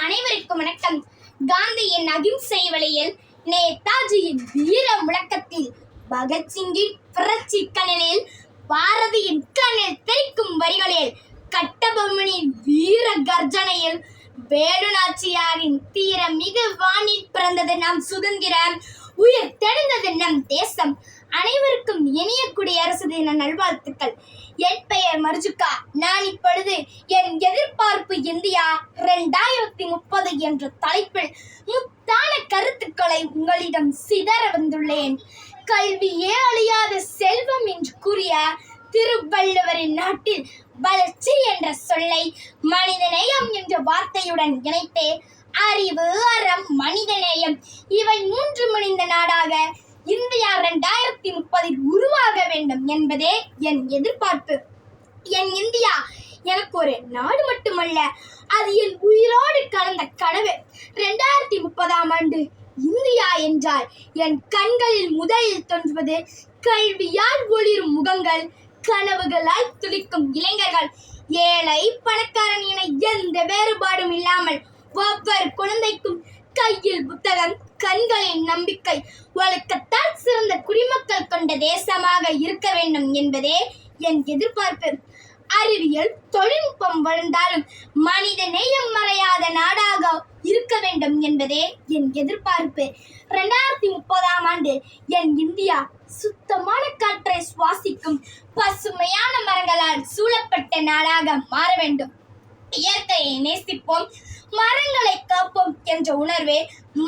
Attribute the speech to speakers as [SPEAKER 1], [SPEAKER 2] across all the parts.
[SPEAKER 1] அனைவருக்கும் வணக்கம். காந்தியின் அகிம்சை வழியில், நேதாஜியின் வீர முழக்கத்தில், பகத்சிங்கின் புரட்சி கனலில், பாரதியின் கண்ணில் தெரிக்கும் வரிகளில், கட்டபொம்மனின் வீர கர்ஜனையில், வேலு நாச்சியாரின் தீர மிகு வானில் பிறந்தது நம் சுதந்திரம், உயிர் தெழுந்தது நம் தேசம். அனைவருக்கும் இனிய குடியரசு தின நல்வாழ்த்துக்கள். என் பெயர் மர்ஜுகா. நான் இப்பொழுது என் எதிர்பார்ப்பு இந்தியா 2030 என்ற தலைப்பில் முத்தான கருத்துக்களை உங்களிடம் சிதற வந்துள்ளேன். கல்வியே அழியாத செல்வம் என்று கூறிய திருவள்ளுவரின் நாட்டில் வளர்ச்சி என்ற சொல்லை மனிதநேயம் என்ற வார்த்தையுடன் இணைத்தே அறிவு, அறம், மனிதநேயம் இவை மூன்று மணிந்த நாடாக இந்தியா 2030 உருவாக வேண்டும் என்பதே என் எதிர்பார்ப்பு. என் இந்தியா எனக்கு ஒரு நாடு மட்டுமல்ல, அது என் உயிரோடு கலந்த கனவு. 2030ஆம் ஆண்டு இந்தியா என்றால் என் கண்களில் முதலில் தோன்றுவது கல்வியால் ஒளிரும் முகங்கள், கனவுகளால் துடிக்கும் இளைஞர்கள். ஏழை பணக்காரன் என எந்த வேறுபாடும் இல்லாமல் ஒவ்வொரு குழந்தைக்கும் கையில் புத்தகம், கண்களின் நம்பிக்கை, ஒழுக்கத்தால் சிறந்த குடிமக்கள் கொண்ட தேசமாக இருக்க வேண்டும் என்பதே என் எதிர்பார்ப்பு. அறிவியல் தொழில்நுட்பம் வளர்ந்தாலும் மனித நேயம் மறையாத நாடாக இருக்க வேண்டும் என்பதே என் எதிர்பார்ப்பு. 2030ஆம் ஆண்டு என் இந்தியா சுத்தமான காற்றை சுவாசிக்கும் பசுமையான மரங்களால் சூழப்பட்ட நாடாக மாற வேண்டும். இயற்கையை நேசிப்போம், மரங்களை காப்போம் என்ற உணர்வே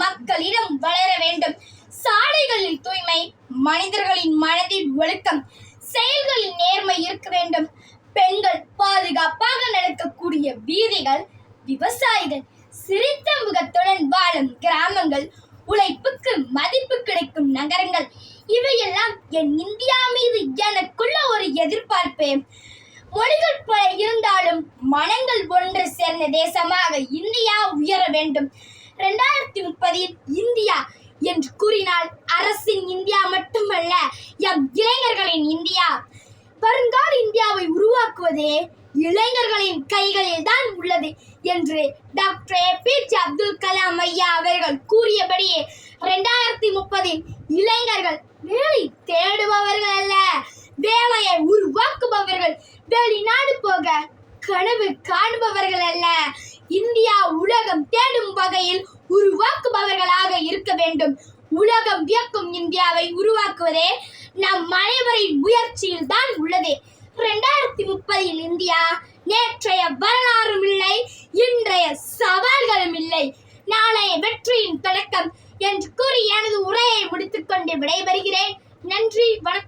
[SPEAKER 1] மக்களிடம் வளர வேண்டும். சாலைகளில் தூய்மை, மனிதர்களின் மனதில் ஒழுக்கம், செயல்களில் நேர்மை இருக்க வேண்டும். பெண்கள் பாதுகாப்பாக நடக்கக்கூடிய வீதிகள், விவசாயிகள் சிரித்த முகத்துடன் வாழும் கிராமங்கள், உழைப்புக்கு மதிப்பு கிடைக்கும் நகரங்கள், இவையெல்லாம் என் இந்தியா மீது எனக்குள்ள ஒரு எதிர்பார்ப்பு. மொழிகள் பல இருந்தாலும் மனங்கள் ஒன்று சேர்ந்த தேசமாக இந்தியா உயர வேண்டும். 2030 இந்தியா என்று கூறினால் அரசின் இந்தியா மட்டுமல்ல, எம் இளைஞர்களின் இந்தியா. வருங்கால இந்தியாவை உருவாக்குவதே இளைஞர்களின் கைகளில் தான் உள்ளது என்று டாக்டர் APJ அப்துல் கலாம் ஐயா அவர்கள் கூறியபடியே 2030 இளைஞர்கள் வேலை தேடுபவர்கள் அல்ல, வேலையை உருவாக்குபவர்கள், வெளிநாடு போக கனவு காணுபவர்கள் அல்ல, இந்தியா உலகம் தேடும் வகையில் உருவாக்குபவர்களாக இருக்க வேண்டும். உலகம் வியக்கும் இந்தியாவை உருவாக்குவதே நம் அனைவரின் முயற்சியில் தான் உள்ளது. 2030 இந்தியா நேற்றைய வரலாறும் இல்லை, இன்றைய சவால்களும் இல்லை, நாளைய வெற்றியின் தொடக்கம் என்று கூறி எனது உரையை முடித்துக்கொண்டு விடைபெறுகிறேன். நன்றி, வணக்கம்.